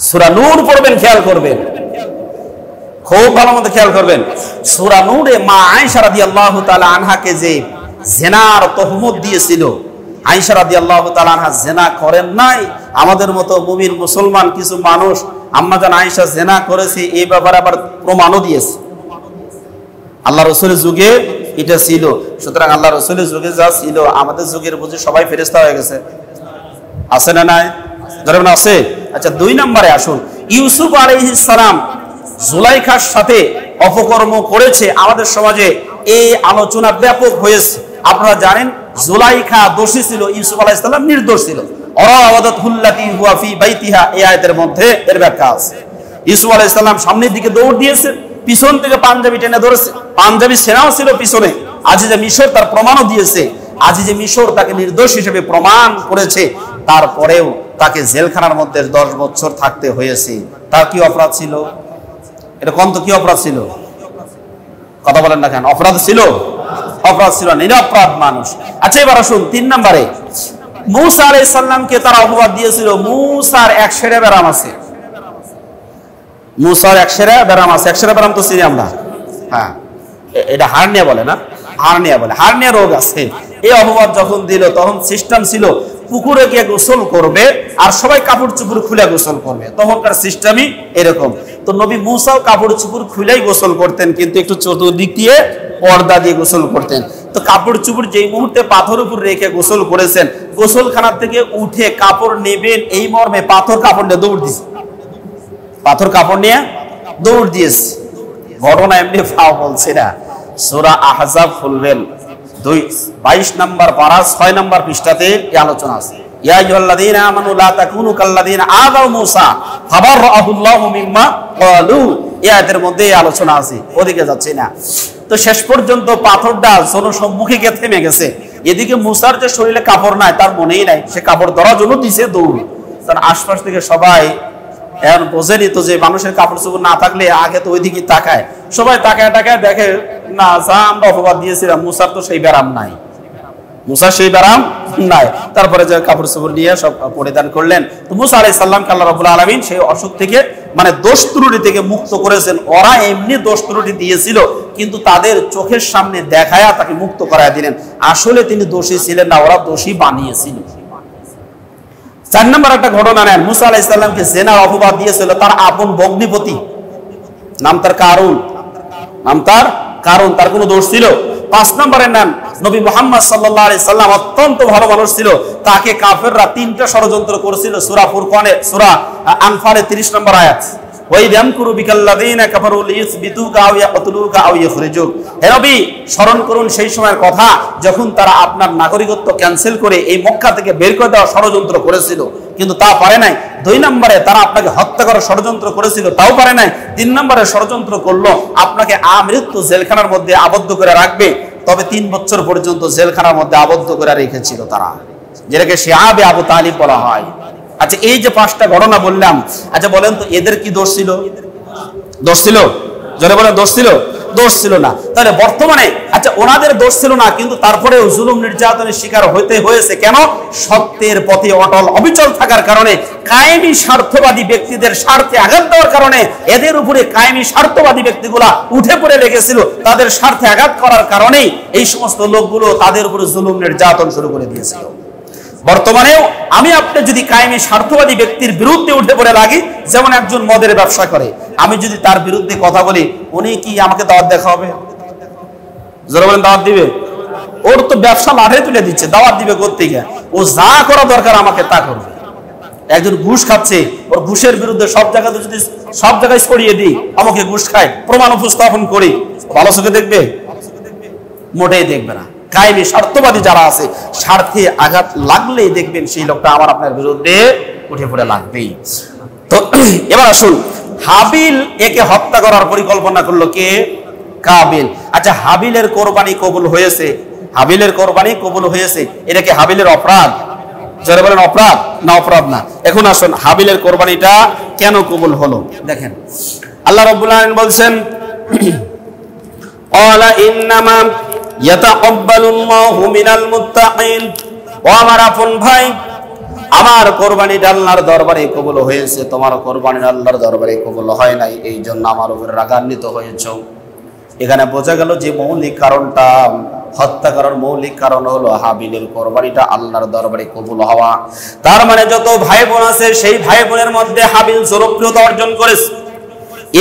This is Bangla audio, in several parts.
সূরা নূর পড়বেন, খেয়াল করবেন, খুব ভালো মতো খেয়াল করবেন। সূরা নূরে মা আয়েশা রাদিয়াল্লাহু তাআলা আনহাকে যে জিনার তহমত দিয়েছিল, আয়েশা রাদিয়াল্লাহু তাআলা আনহা জিনা করেন নাই। আমাদের মতো মুমিন মুসলমান কিছু মানুষ আম্মা জান আয়েশা জিনা করেছে এই ব্যাপারে আবার প্রমাণও দিয়েছে। আল্লাহ রাসূলের যুগে এটা ছিল, সুতরাং আল্লাহ রাসূলের যুগে যা ছিল আমাদের যুগের বুঝে সবাই ফেরেশতা হয়ে গেছে, আছে না নাই? ধরেন আছে। আচ্ছা, 2 নম্বরে আসুন। ইউসুফ আলাইহিস সালাম জুলাইখার সাথে অপকর্ম করেছে, আমাদের সমাজে এই আলোচনা ব্যাপক হয়েছে। আপনারা জানেন জুলাইখা দোষী ছিল, ইউসুফ আলাইহিস সালাম নির্দোষ ছিল। অরাওয়াদাতুল্লাতী হুয়া ফি বাইতিহা, এই আয়াতের মধ্যে এর ব্যাখ্যা আছে। ইউসুফ আলাইহিস সালাম সামনের দিকে দৌড় দিয়েছে, পিছন থেকে পাঞ্জাবি টেনে ধরেছে, পাঞ্জাবি সেনাও ছিল পিছনে। আজিজে মিশর তার প্রমাণও দিয়েছে, আজিজে মিশর তাকে নির্দোষ হিসেবে প্রমাণ করেছে, তারপরেও তাকে জেলখানার মধ্যে 10 বছর থাকতে হয়েছে। তার কি অপরাধ ছিল? এটা কোন তো কি অপরাধ ছিল? কথা বলেন না কেন? অপরাধ ছিল? অপরাধ ছিল, নিরপরাধ মানুষ। আচ্ছা, এবার আসুন 3 নম্বরে। মূসা আলাইহিস সালামকে তারা অপবাদ দিয়েছিল মূসার এক সেরা ব্যারাম আছে। মূসার এক সেরা ব্যারাম আছে। এক সেরা ব্যারাম তো চিনি আমরা, হ্যাঁ, এটা হার্নিয়া বলে না? হার্নিয়া বলে, হার্নিয়া রোগ আছে। এই অপবাদ যখন দিল তখন সিস্টেম ছিল পুকুরে গিয়ে গোসল করবে আর সবাই কাপড় চোপড় খুলে গোসল করবে, তখনকার সিস্টেমই এরকম। তো নবী মূসাও কাপড় চোপড় খুলেই গোসল করতেন, কিন্তু একটু চতুর্দিক দিয়ে পর্দা দিয়ে গোসল করতেন। তো কাপড় চোপড় যেই মুহূর্তে পাথর উপর রেখে গোসল করেছেন, গোসলখানা থেকে উঠে কাপড় নেবেন এই মর্মে পাথর কাপড় নিয়ে দৌড় দিয়েছে, পাথর কাপড় নিয়ে দৌড় দিয়েছে। ঘটনা এমনি ফাও বলছে না, সূরা আহজাব খুলবেন 22 নম্বর পারা 6 নম্বর পৃষ্ঠাতে এই আলোচনা আছে। ইয়া আইয়ুহাল্লাযীনা আমানু লা তাকুনু কাল্লাযীনা আযাউ মূসা ফাবাররাহুল্লাহু মিম্মা ক্বালু, এই আয়াতের মধ্যে এই আলোচনা আছে, ওদিকে যাচ্ছে না। তো শেষ পর্যন্ত পাথরটা জনসম্মুখে গিয়ে থেমে গেছে। এদিকে মূসার যে শরীরে কাপড় নাই তার মনেই নাই, সে কাপড় ধরার জন্য দিছে দৌড়। কারণ আশপাশ থেকে সবাই এখন বোঝেনি তো যে মানুষের কাপড় চোপড় না থাকলে আগে তো ওইদিকে তাকায়, সবাই তাকায় তাকায় দেখে না, যা আমরা অপবাদ দিয়েছিলাম মূসার তো সেই ব্যারাম নাই, মূসার সেই ব্যারাম নাই। তারপরে যে কাপড় চোপড় নিয়ে সব পরিধান করলেন। তো মূসা আলাইহিস সালামকে আল্লাহ রাব্বুল আলামিন সেই অসুখ থেকে, মানে দোষ ত্রুটি থেকে মুক্ত করেছেন। ওরা এমনি দোষ ত্রুটি দিয়েছিল, কিন্তু তাদের চোখের সামনে দেখায়া তাকে মুক্ত করায় দিলেন। আসলে তিনি দোষী ছিলেন না, ওরা দোষী বানিয়েছিল। 4 নম্বর একটা ঘটনা নেন। মূসা আলাইহিস সালামকে জিনার অপবাদ দিয়েছিল তার আপন ভগ্নিপতি, নাম তার কারুন, তার কোনো দোষ ছিল? 5 নম্বরে নেন, নবী মুহাম্মদ সাল্লাল্লাহু আলাইহি সাল্লাম অত্যন্ত ভালো মানুষ ছিল, তাকে কাফেররা 3টা ষড়যন্ত্র করেছিল। সূরা ফুরকানে, সূরা আনফালে 30 নম্বর আয়াত, ওয়া ইয়ামকুরু বিকাল্লাযীনা কাফারু লিইসবিতুকা আও ইয়াকতুলুকা আও ইখরিজুক। হে নবী, স্মরণ করুন সেই সময়ের কথা যখন তারা আপনার নাগরিকত্ব ক্যান্সেল করে এই মক্কা থেকে বের করে দেওয়ার ষড়যন্ত্র করেছিল, কিন্তু তা পারে নাই। 2 নম্বরে তারা আপনাকে হত্যা করার ষড়যন্ত্র করেছিল, তাও পারে নাই। 3 নম্বরে ষড়যন্ত্র করলো আপনাকে আমৃত্যু জেলখানার মধ্যে আবদ্ধ করে রাখবে, তবে 3 বছর পর্যন্ত জেলখানার মধ্যে আবদ্ধ করে রেখেছিল তারা, যেটাকে শিআবে আবু তালিব বলা হয়। আচ্ছা, এই যে 5টা ঘটনা বললাম, আচ্ছা বলেন তো এদের কি দোষ ছিল? দোষ ছিল? জোরে বলেন, দোষ ছিল? দোষ ছিল না। তাহলে বর্তমানে আচ্ছা ওনাদের দোষ ছিল না, কিন্তু তারপরেও জুলুম নির্যাতনের শিকার হতে হয়েছে কেন? সত্যের পথে অটল অবিচল থাকার কারণে, কায়েমি স্বার্থবাদী ব্যক্তিদের স্বার্থে আঘাত দেওয়ার কারণে এদের উপরে কায়েমি স্বার্থবাদী ব্যক্তিগুলা উঠে পড়ে লেগেছিল। তাদের স্বার্থে আঘাত করার কারণেই এই সমস্ত লোকগুলো তাদের উপরে জুলুম নির্যাতন শুরু করে দিয়েছিল। বর্তমানেও আমি আপনি যদি কায়েমি স্বার্থবাদী ব্যক্তির বিরুদ্ধে উঠে পড়ে লাগি, যেমন একজন মদের ব্যবসা করে, আমি যদি তার বিরুদ্ধে কথা বলি, উনি কি আমাকে দাওয়াত দেখা হবে? যারা বলেন দাওয়াত দিবে? ওর তো ব্যবসা মাঠে তুলে দিচ্ছে, দাওয়াত দিবে কোত্থেকে? ও যা করা দরকার আমাকে তা করবে। একজন ঘুষ খাচ্ছে, ওর ঘুষের বিরুদ্ধে সব জায়গায় ছড়িয়ে দিই আমাকে ঘুষ খায়, প্রমাণ উপস্থাপন করি, ভালো চোখে দেখবে? মোটেই দেখবে না। কায়েমি স্বার্থবাদী যারা আছে, স্বার্থে আঘাত লাগলেই দেখবেন সেই লোকটা আমার আপনার বিরুদ্ধে উঠে পড়ে লাগবেই। তো এবার আসুন, হাবিল একে হত্যা করার পরিকল্পনা করলো কে? কাবিল। আচ্ছা, হাবিলের কোরবানি কবুল হয়েছে? হাবিলের কোরবানি কবুল হয়েছে, এটা কি হাবিলের অপরাধ? যারা বলেন অপরাধ না, অপরাধ না। এখন আসুন, হাবিলের কোরবানিটা কেন কবুল হলো দেখেন। আল্লাহ রাব্বুল আলামিন বলছেন, ক্বালা ইন্নামা ইয়াতাকাব্বালুল্লাহু মিনাল মুত্তাকিন। ও আমার আপন ভাই, আমার কোরবানিটা আল্লাহর দরবারে কবুল হয়েছে, তোমার কোরবানি আল্লাহর দরবারে কবুল হয় নাই, এই জন্য আমার উপর রাগান্বিত হয়েছো। এখানে বোঝা গেল যে মৌলিক কারণটা, হত্যা করার মৌলিক কারণ হলো হাবিলের কোরবানিটা আল্লাহর দরবারে কবুল হওয়া। তার মানে যত ভাই বোন আছে সেই ভাই বোনের মধ্যে হাবিল জনপ্রিয়তা অর্জন করেছে।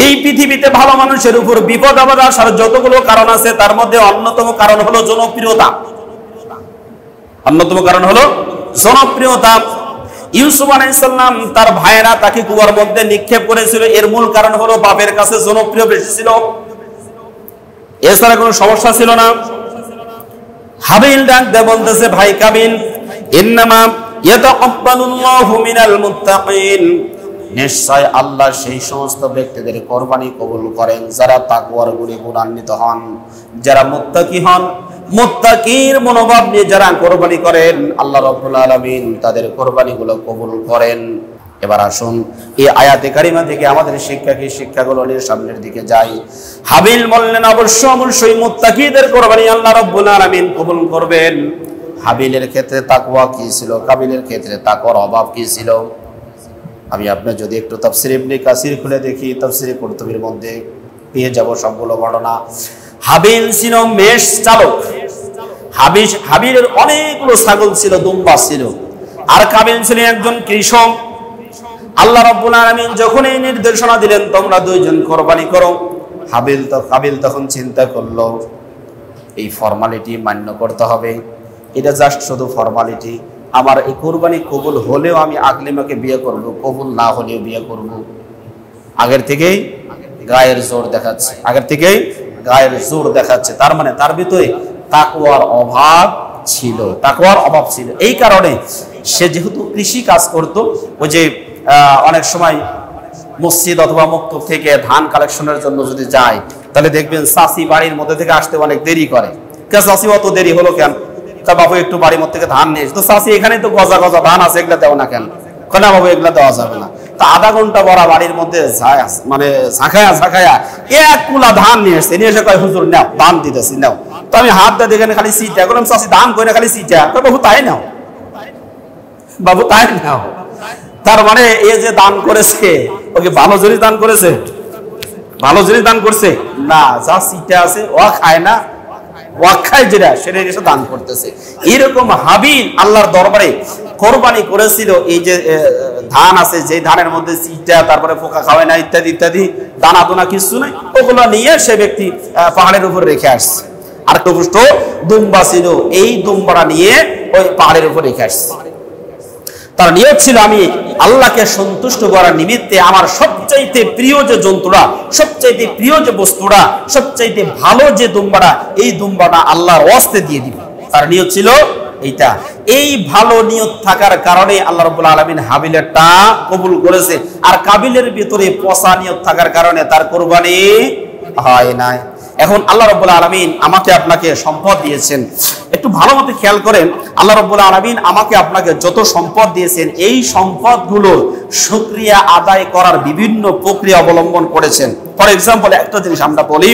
এই পৃথিবীতে ভালো মানুষের উপর বিপদ আপদ আসার যতগুলো কারণ আছে তার মধ্যে অন্যতম কারণ হলো জনপ্রিয়তা। অন্যতম কারণ হলো জনপ্রিয়তা। ইউসুফ আলাইহিস সালাম তার ভাইয়েরা তাকে কুয়ার মধ্যে নিক্ষেপ করেছিল, এর মূল কারণ হলো বাপের কাছে জনপ্রিয় বেশি ছিল, এছাড়া কোনো সমস্যা ছিল না। হাবিল ডাক দিয়ে বলতেছে, ভাই কাবিল, ইন্নামা ইয়াতাকাব্বালুল্লাহু মিনাল মুত্তাকিন, নিশ্চয় আল্লাহ সেই সমস্ত ব্যক্তিদের কোরবানি কবুল করেন যারা তাকওয়ার গুণে গুণান্বিত হন, যারা মুত্তাকি হন। মুত্তাকির মনোভাব নিয়ে যারা কোরবানি করেন আল্লাহ রাব্বুল আলামিন তাদের কোরবানিগুলো কবুল করেন। এবার আসুন এই আয়াতে কারিমা থেকে আমাদের শিক্ষাগুলো নিয়ে সামনের দিকে যাই। হাবিল বললেন অবশ্যই মুত্তাকিদের কোরবানি আল্লাহ রাব্বুল আলামিন কবুল করবেন। হাবিলের ক্ষেত্রে তাকওয়া কি ছিল, কাবিলের ক্ষেত্রে তাকওয়ার অভাব কি ছিল? আমি আপনার যদি একটু তাফসীর ইবনে কাসির খুলে দেখি, তাফসীরে কুরতুবীর মধ্যে পেয়ে যাব সবগুলো ঘটনা। হাবিল ছিল মেষ চালক, হাবিলের অনেকগুলো ছাগল ছিল, দুম্বা ছিল। আর কাবিল ছিল একজন কৃষক। আল্লাহ রাব্বুল আলামিন যখন এই নির্দেশনা দিলেন তোমরা দুইজন কোরবানি করো, কাবিল তখন চিন্তা করলো এই ফর্মালিটি মান্য করতে হবে, এটা জাস্ট শুধু ফর্মালিটি। আমার এই কোরবানি কবুল হলেও আমি আকলিমাকে বিয়ে করব, কবুল না হলেও বিয়ে করব। আগের থেকেই গায়ের জোর দেখাচ্ছে, তার মানে তার ভিতরে তাকওয়ার অভাব ছিল। এই কারণে সে যেহেতু কৃষি কাজ করতো, ওই যে অনেক সময় মসজিদ অথবা মক্তব থেকে ধান কালেকশনের জন্য যদি যায় তাহলে দেখবেন চাষি বাড়ির মধ্যে থেকে আসতে অনেক দেরি করে। চাষি অত দেরি হলো কেন? তা বাবু একটু বাড়ির মধ্যে থেকে ধান নিয়ে তো চাষি এখানে তো গজা ধান আছে, এগুলা দেও না কেন? না বাবু এগুলা দেওয়া যাবে না। তা আধা ঘন্টা বড় বাড়ির মধ্যে মানে ঝাঁকায়া এক কুলা ধান নিয়ে এসছে, নিয়ে এসে কয় হুজুর নাও ধান দিতেছি নাও। তো আমি হাত দিয়ে দেখেন খালি সিটা করলাম, চাষি ধান করে খালি সিটা, বাবু তাই নাও, বাবু তাই নাও। তার মানে এ যে দান করেছে ওকে ভালো জিনিস দান করেছে, ভালো জিনিস দান করছে না, যা সিটা আছে ও খায় না, যেটা সেটা এসে দান করতেছে। এরকম হাবিল আল্লাহর দরবারে কোরবানি করেছিল। এই যে ধান আছে, যে ধানের মধ্যে সিটা, তারপরে পোকা খাওয়ায় না, ইত্যাদি ইত্যাদি, দানা দোনা কিছু নাই, ওগুলো নিয়ে সে ব্যক্তি পাহাড়ের উপর রেখে আসছে। আর কষ্ট দুম্বা ছিল, এই দুম্বাটা নিয়ে ওই পাহাড়ের উপর রেখে আসছে। তার নিয়ত ছিল আমি আল্লাহকে সন্তুষ্ট করার নিমিত্তে আমার সবচাইতে প্রিয় যে জন্তুরা, সবচাইতে প্রিয় যে বস্তুরা, সবচাইতে ভালো যে দুম্বাটা, এই দুম্বাটা আল্লাহর ওয়াস্তে দিয়ে দিব। তার নিয়ত ছিল এইটা। এই ভালো নিয়ত থাকার কারণে আল্লাহ রাব্বুল আলামিন হাবিলেরটা কবুল করেছে। আর কাবিলের ভিতরে পচা নিয়ত থাকার কারণে তার কোরবানি হয় নাই। এখন আল্লাহ রাব্বুল আলামিন আমাকে আপনাকে সম্পদ দিয়েছেন, একটু ভালো মতো খেয়াল করেন। আল্লাহ রাব্বুল আলামিন আমাকে আপনাকে যত সম্পদ দিয়েছেন, এই সম্পদগুলোর শুকরিয়া আদায় করার বিভিন্ন প্রক্রিয়া অবলম্বন করেছেন। ফর এক্সাম্পল একটা জিনিস আমরা বলি,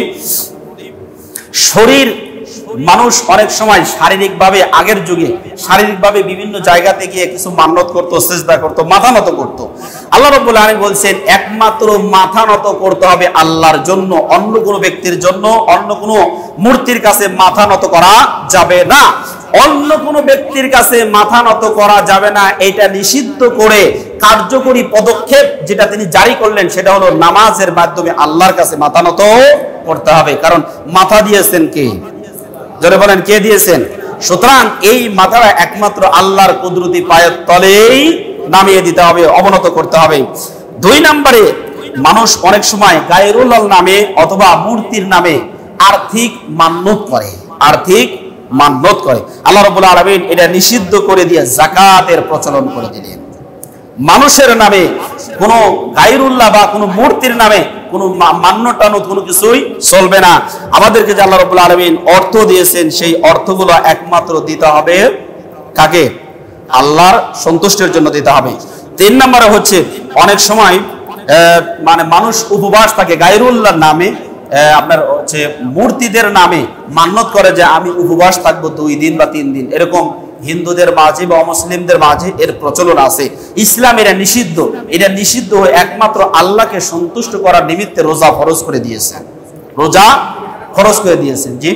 শরীর মানুষ অনেক সময় শারীরিকভাবে, আগের যুগে শারীরিকভাবে বিভিন্ন জায়গাতে গিয়ে কিছু মান্যত করতো, সিজদা করতো, মাথা নত করতো। আল্লাহ রাব্বুল আলামিন বলছেন একমাত্র মাথা নত করতে হবে আল্লাহর জন্য, অন্য কোনো ব্যক্তির জন্য, অন্য কোনো মূর্তির কাছে মাথা নত করা যাবে না। অন্য কোনো ব্যক্তির কাছে মাথা নত করা যাবে না, এটা নিষিদ্ধ করে কার্যকরী পদক্ষেপ যেটা তিনি জারি করলেন সেটা হলো নামাজের মাধ্যমে আল্লাহর কাছে মাথা নত করতে হবে। কারণ মাথা দিয়েছেন কে? জোরে বলেন, কে দিয়েছেন? সুতরাং এই মাথাটা একমাত্র আল্লাহর কুদরতি পায়ের তলেই নামিয়ে দিতে হবে, অবনত করতে হবে। 2 নম্বরে, মানুষ অনেক সময় গায়রুল্লাহ নামে অথবা মূর্তির নামে আর্থিক মান্যত করে। আল্লাহ রাব্বুল আলামিন এটা নিষিদ্ধ করে দিয়ে যাকাতের প্রচলন করে দিলেন। মানুষের নামে কোনো গায়রুল্লাহ বা কোনো মূর্তির নামে কোনো মান্যটানত কোনো কিছুই চলবে না। আমাদেরকে যে আল্লাহ রাব্বুল আলামিন অর্থ দিয়েছেন, সেই অর্থগুলো একমাত্র দিতে হবে কাকে? আল্লাহর সন্তুষ্টির জন্য দিতে হবে। 3 নম্বরে হচ্ছে অনেক সময় মানে মানুষ উপবাস থাকে গায়রুল্লাহর নামে, আপনার হচ্ছে মূর্তিদের নামে মান্যত করে যে আমি উপবাস থাকবো 2 দিন বা 3 দিন, এরকম হিন্দুদের মাঝে বা অমুসলিমদের মাঝে এর প্রচলন আছে। ইসলাম এটা নিষিদ্ধ। এটা নিষিদ্ধ হয়ে একমাত্র আল্লাহকে সন্তুষ্ট করার নিমিত্তে রোজা ফরজ করে দিয়েছেন। রোজা ফরজ করে দিয়েছেন। জি,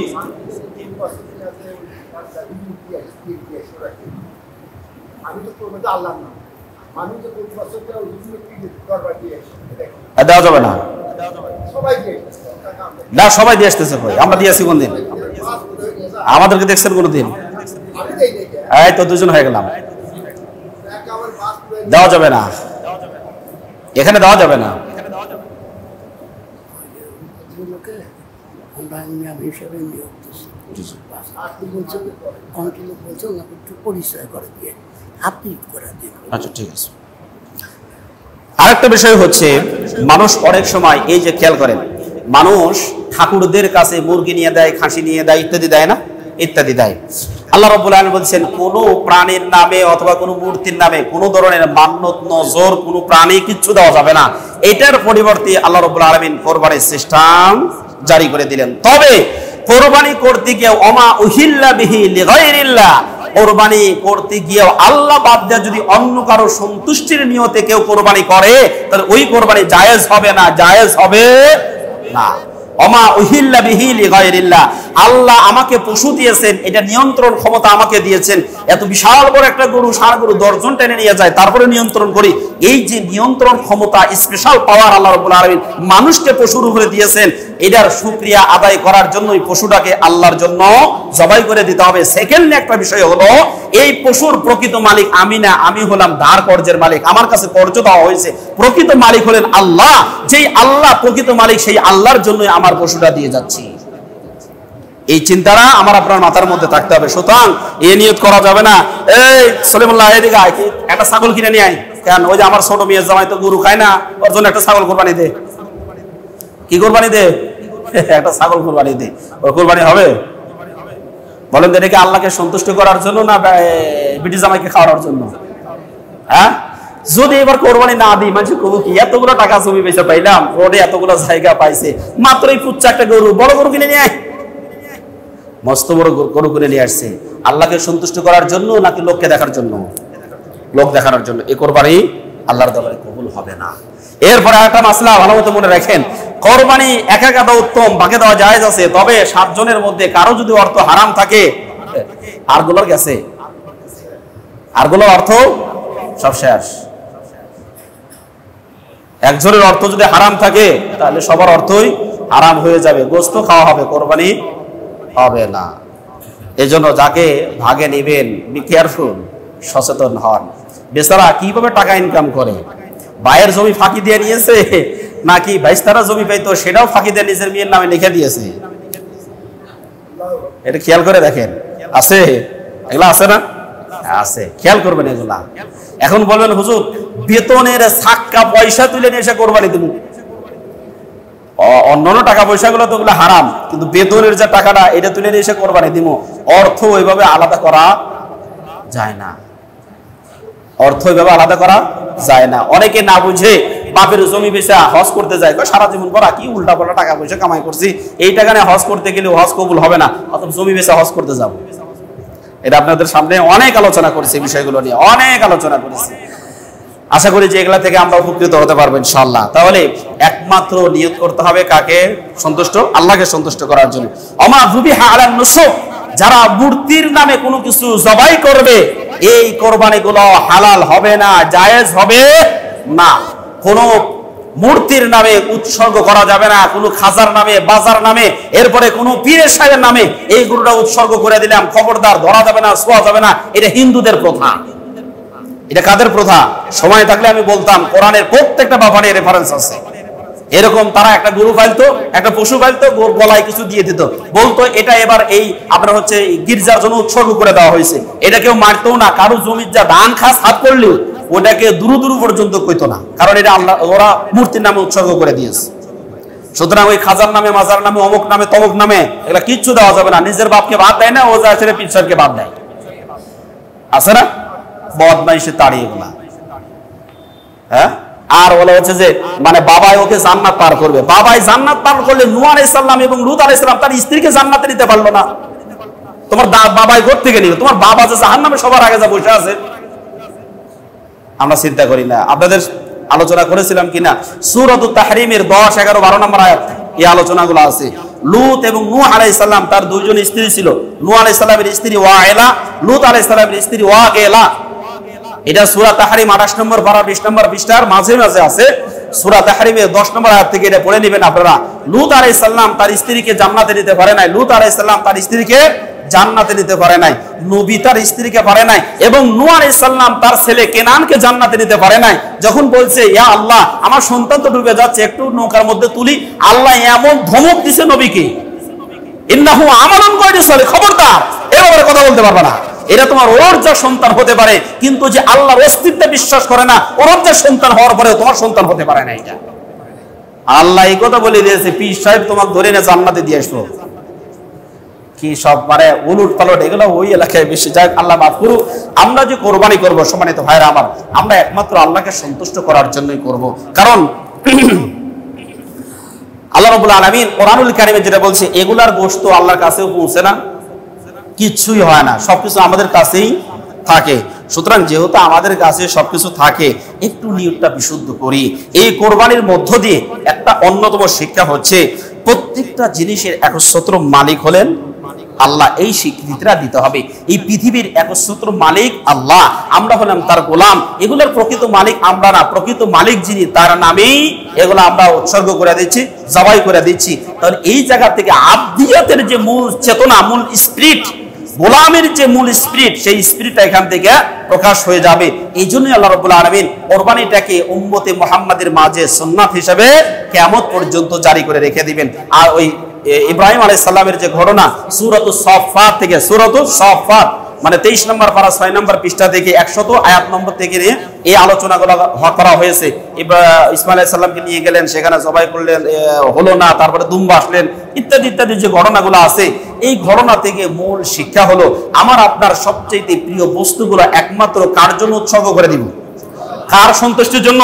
দেওয়া যাবে না। না, সবাই দিয়ে আসতেছে। ভাই আমরা দিয়েছি কোন দিন? আমাদেরকে দেখছেন কোনদিন? এই তো দুজন হয়ে গেলাম। দেওয়া যাবে না, এখানে দেওয়া যাবে না। আচ্ছা, ঠিক আছে। আরেকটা বিষয় হচ্ছে, মানুষ অনেক সময় এই যে খেয়াল করেন, মানুষ ঠাকুরদের কাছে মুরগি নিয়ে দেয়, খাসি নিয়ে দেয়, ইত্যাদি দেয় না? ইত্যাদি দেয়। আল্লাহ রাব্বুল আলামিন বলছেন, কোন প্রাণীর নামে অথবা কোন মূর্তির নামে কোন ধরনের মান্যত, নজর কোনো প্রাণী কিচ্ছু দেওয়া যাবে না। এটার পরিবর্তে আল্লাহ রাব্বুল আলামিন কোরবানির সিস্টেম জারি করে দিলেন। তবে কোরবানি করতে গিয়ে ওমা উহিল্লা বিহি লিগাইরিল্লাহ, কোরবানি করতে গিয়ে আল্লাহ বাদ দিয়ে যদি অন্য কারো সন্তুষ্টির নিয়তে কেউ কোরবানি করে, তাহলে ওই কোরবানি জায়েজ হবে না, জায়েজ হবে না। ওমা উহিল্লা বিহি লিগাইরিল্লাহ, আল্লাহ আমাকে পশু দিয়েছেন, এটা নিয়ন্ত্রণ ক্ষমতা আমাকে দিয়েছেন। এত বিশাল বড় একটা গরু, ষাঁড় গরু 10 জন টেনে নিয়ে যায়, তারপরে নিয়ন্ত্রণ করি। এই যে নিয়ন্ত্রণ ক্ষমতা, স্পেশাল পাওয়ার আল্লাহ রাব্বুল আলামিন মানুষকে পশুর উপরে দিয়েছেন, এটার শুকরিয়া আদায় করার জন্য এই পশুটাকে আল্লাহর জন্য জবাই করে দিতে হবে। সেকেন্ড একটা বিষয় হলো, এই পশুর প্রকৃত মালিক আমি না, আমি হলাম ধার কর্জের মালিক। আমার কাছে কর্জ দেওয়া হয়েছে, প্রকৃত মালিক হলেন আল্লাহ। যেই আল্লাহ প্রকৃত মালিক, সেই আল্লাহর জন্য আমার পশুটা দিয়ে যাচ্ছি। এই চিন্তাটা আমার আপনার মাথার মধ্যে থাকতে হবে। সুতরাং এ নিয়ত করা যাবে না, এই সলিমুল্লাহ এদিকে আয়, একটা ছাগল কিনে নিয়ে আয়। কেন? ওই যে আমার ছোট মেয়ের জামাই তো গরু খায় না, ওর জন্য একটা ছাগল কোরবানি দে। কি কোরবানি দে? একটা ছাগল কোরবানি দে। ওর কোরবানি হবে? বলেন তো, এটা কি আল্লাহকে সন্তুষ্ট করার জন্য না বিটি জামাইকে খাওয়ানোর জন্য? হ্যাঁ, যদি এবার কোরবানি না দিই, মানুষ কবু কি এতগুলো টাকা জমি পয়সা পাইলাম, রোডে এতগুলো জায়গা পাইছে, মাত্র এই পুচ্ছা একটা গরু, বড় গরু কিনে নিয়ে আয়। মস্ত বড় গরু কিনে নিয়ে আসছে, আল্লাহকে সন্তুষ্ট করার জন্য নাকি লোককে দেখার জন্য? লোক দেখানোর জন্য। এই কোরবানি আল্লাহর দরবারে কবুল হবে না। এরপরে একটা মাসলা ভালো মতো মনে রাখেন, কোরবানি একা একা দেওয়া উত্তম, ভাগে দেওয়া জায়েজ আছে। তবে 7 জনের মধ্যে কারো যদি অর্থ হারাম থাকে, আরগুলোর গেছে, আরগুলোর অর্থ সব শেষ। একজনের অর্থ যদি হারাম থাকে, তাহলে সবার অর্থই হারাম হয়ে যাবে, গোশত খাওয়া হবে, কোরবানি হবে না। এজন্য যাকে ভাগে নেবেন, বি কেয়ারফুল, সচেতন হন। বেচারা কিভাবে টাকা ইনকাম করে, ভাইয়ের জমি ফাঁকি দিয়ে নিয়েছে, নাকি ভাইস্তারা জমি পাইতো সেটাও ফাঁকি দিয়ে নিজের মেয়ের নামে লিখে দিয়েছে? এটা খেয়াল করে দেখেন, আছে এগুলা, আছে না? আছে, খেয়াল করবেন এগুলা। এখন বলবেন, হুজুর বেতনের ছাক্কা পয়সা তুলে নিয়ে এসে কোরবানি দেব। অন্যান্য টাকা পয়সা গুলো তো ওগুলো হারাম, কিন্তু বেতনের যে টাকাটা, এটা তুলে নিয়ে এসে কোরবানি দিব। অর্থ ওইভাবে আলাদা করা যায় না, অর্থ ওইভাবে আলাদা করা যায় না। অনেকে না বুঝে বাপের জমি বেচে হজ করতে যায়, সারা জীবন করা কি উল্টা পাল্টা টাকা পয়সা কামাই করছি, এই টাকা নিয়ে হজ করতে গেলে হজ কবুল হবে না, অথবা জমি বেচে হজ করতে যাব। এটা আপনাদের সামনে অনেক আলোচনা করেছি, বিষয়গুলো নিয়ে অনেক আলোচনা করেছি। আশা করি যে এগুলা থেকে আমরা উপকৃত হতে পারবো ইনশাআল্লাহ। তাহলে একমাত্র নিয়ত করতে হবে কাকে সন্তুষ্ট? আল্লাহকে সন্তুষ্ট করার জন্য। আমা যুবিহা আলান নুসুক, যারা মূর্তির নামে কোনো কিছু জবাই করবে, এই কোরবানিগুলো হালাল হবে না, জায়েজ হবে না। কোনো মূর্তির নামে উৎসর্গ করা যাবে না, কোনো খাজার নামে, বাজার নামে, এরপরে কোনো পীরের সাহেবের নামে এই গরুটা উৎসর্গ করে দিলাম, খবরদার, ধরা যাবে না, ছোঁয়া যাবে না। এটা হিন্দুদের প্রথা। এটা কাদের প্রথা? সময় থাকলে আমি বলতাম, কোরআনের প্রত্যেকটা বাবানে রেফারেন্স আছে। এরকম তারা একটা গরু পালতো, একটা পশু পালতো, গলায় কিছু দিয়ে দিত, বলতো এটা এবার এই আপনার হচ্ছে গির্জার জন্য উৎসর্গ করে দেওয়া হয়েছে। এটা কেউ মারতো না, কারো জমির যা ধান খাস হাত করলেও ওটাকে দূর দূর পর্যন্ত কইতো না, কারণ এটা আল্লাহ, ওরা মূর্তির নামে উৎসর্গ করে দিয়েছে। সুতরাং ওই খাজার নামে, মাজার নামে, অমুক নামে, তমুক নামে এগুলা কিচ্ছু দেওয়া যাবে না। নিজের বাপকে বাদ দেয় না, ও যা ছেলে পিছারকে বাদ দেয়, আছে না? বদমাইশে তাড়িয়ে এগুলা। হ্যাঁ, আর বলা হচ্ছে যে মানে বাবাই ওকে জান্নাত পার করবে। বাবাই জান্নাত পার করলে নূহ আলাইহিস সালাম এবং লূত আলাইহিস সালাম তার স্ত্রীকে জান্নাতে নিতে পারলো না। তোমার বাবাই ঘর থেকে নিবে, তোমার বাবা যে জাহান্নামে সবার আগে যা বসে আছে, আমরা চিন্তা করি না। আপনাদের আলোচনা করেছিলাম কিনা সূরাতুত তাহরিমের 10, 11, 12 নম্বর আয়াত এই আলোচনাগুলো আছে। লূত এবং নূহ আলাইহিস সালাম তার দুইজন স্ত্রী ছিল। নূহ আলাইহিস সালামের স্ত্রী ওয়াইলা, লূত আলাইহিস সালামের স্ত্রী ওয়াগেলা। এটা সূরা তাহরিম 28 নম্বর পারা 20 নম্বর পৃষ্ঠার মাঝে মাঝে আছে। সূরা তাহরিমের 10 নম্বর আয়াত থেকে এটা পড়ে নেবেন আপনারা। লূত আলাইহিস সালাম তার স্ত্রীকে জান্নাতে নিতে পারে নাই, লূত আলাইহিস সালাম তার স্ত্রীকে জান্নাতে নিতে পারে নাই, নবী তার স্ত্রীকে পারে নাই, এবং নূহ আলাইহিস সালাম তার ছেলে কেনানকে জান্নাতে নিতে পারে নাই। যখন বলছে ইয়া আল্লাহ আমার সন্তান তো ডুবে যাচ্ছে, একটু নৌকার মধ্যে তুলি, আল্লাহ এমন ধমক দিছে নবীকে, ইন্নাহু আমালুন গায়রু সালিহ, খবরদার এভাবে কথা বলতে পারবে না। এটা তোমার ওর যা সন্তান হতে পারে, কিন্তু যে আল্লাহর অস্তিত্বে বিশ্বাস করে না, ওর যা সন্তান হওয়ার পরে তোমার সন্তান হতে পারে না। এটা আল্লাহ এই কথা বলে দিয়েছে, পীর সাহেব তোমাকে ধরে নিয়ে জান্নাতে দিয়ে আসবো। কি সব মানে উলুট পালট এগুলো ওই এলাকায় বেশি। যাক আল্লাহ মাফ করুক। আমরা যে কোরবানি করবো সম্মানিত ভাইরা আমার, আমরা একমাত্র আল্লাহকে সন্তুষ্ট করার জন্যই করব। কারণ আল্লাহ রাব্বুল আলামিন কোরআনুল কারীমে যেটা বলছে, এগুলার গোশত আল্লাহর কাছেও পৌঁছে না, কিছুই হয় না, সবকিছু আমাদের কাছেই থাকে। সুতরাং যেহেতু আমাদের কাছে সবকিছু থাকে, একটু নিয়তটা বিশুদ্ধ করি। এই কোরবানির মধ্য দিয়ে একটা অন্যতম শিক্ষা হচ্ছে, প্রত্যেকটা জিনিসের একচ্ছত্র মালিক হলেন আল্লাহ। এই স্বীকৃতিটা দিতে হবে। এই পৃথিবীর একচ্ছত্র মালিক আল্লাহ, আমরা হলাম তার গোলাম। এগুলোর প্রকৃত মালিক আমরা না, প্রকৃত মালিক যিনি তার নামেই এগুলো আমরা উৎসর্গ করে দিচ্ছি, জবাই করে দিচ্ছি। তাহলে এই জায়গা থেকে আবদিয়াতের যে মূল চেতনা, মূল স্পিরিট, গোলামের যে মূল স্পিরিট, সেই স্পিরিটটা এখান থেকে প্রকাশ হয়ে যাবে। এই জন্যই আল্লাহ রাব্বুল আলামিন কোরবানিটাকে উম্মতে মুহাম্মাদের মাঝে সুন্নাত হিসেবে কিয়ামত পর্যন্ত জারি করে রেখে দিবেন। আর ওই ইব্রাহিম আলাইহিস সালামের যে ঘটনা সূরাতুস সাফফাত থেকে, সূরাতুস সাফফাত মানে 23 নম্বর পারা 6 নম্বর পৃষ্ঠা থেকে 100 আয়াত নম্বর থেকে নিয়ে এই আলোচনাগুলো করা হয়েছে। ইসমাইল আলাইহিস সালামকে নিয়ে গেলেন, সেখানে জবাই করলেন, হলো না, তারপরে দুম্বা আসলেন, ইত্যাদি ইত্যাদি যে ঘটনাগুলো আছে, এই ঘটনা থেকে মূল শিক্ষা হলো, আমার আপনার সবচেয়ে প্রিয় বস্তুগুলো একমাত্র কার জন্য উৎসর্গ করে দিব? কার সন্তুষ্টির জন্য?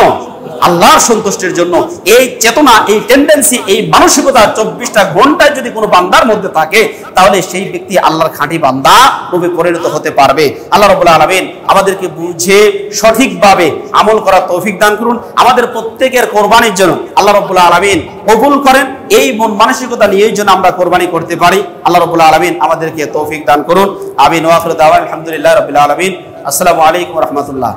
আল্লাহর সন্তুষ্টির জন্য। এই চেতনা, এই টেন্ডেন্সি, এই মানসিকতা 24টা ঘন্টায় যদি কোনো বান্দার মধ্যে থাকে, তাহলে সেই ব্যক্তি আল্লাহর খাঁটি বান্দা রূপে পরিণত হতে পারবে। আল্লাহ রাব্বুল আলামিন আমাদেরকে বুঝে সঠিকভাবে আমল করার তৌফিক দান করুন। আমাদের প্রত্যেকের কোরবানির জন্য আল্লাহ রাব্বুল আলামিন কবুল করেন। এই মন মানসিকতা নিয়েই যেন আমরা কোরবানি করতে পারি। আল্লাহ রাব্বুল আলামিন আমাদেরকে তৌফিক দান করুন। আমিন। ওয়া আখিরু দাওয়ানা আলহামদুলিল্লাহি রাব্বিল আলামিন। আসসালামু আলাইকুম ওয়া রাহমাতুল্লাহ।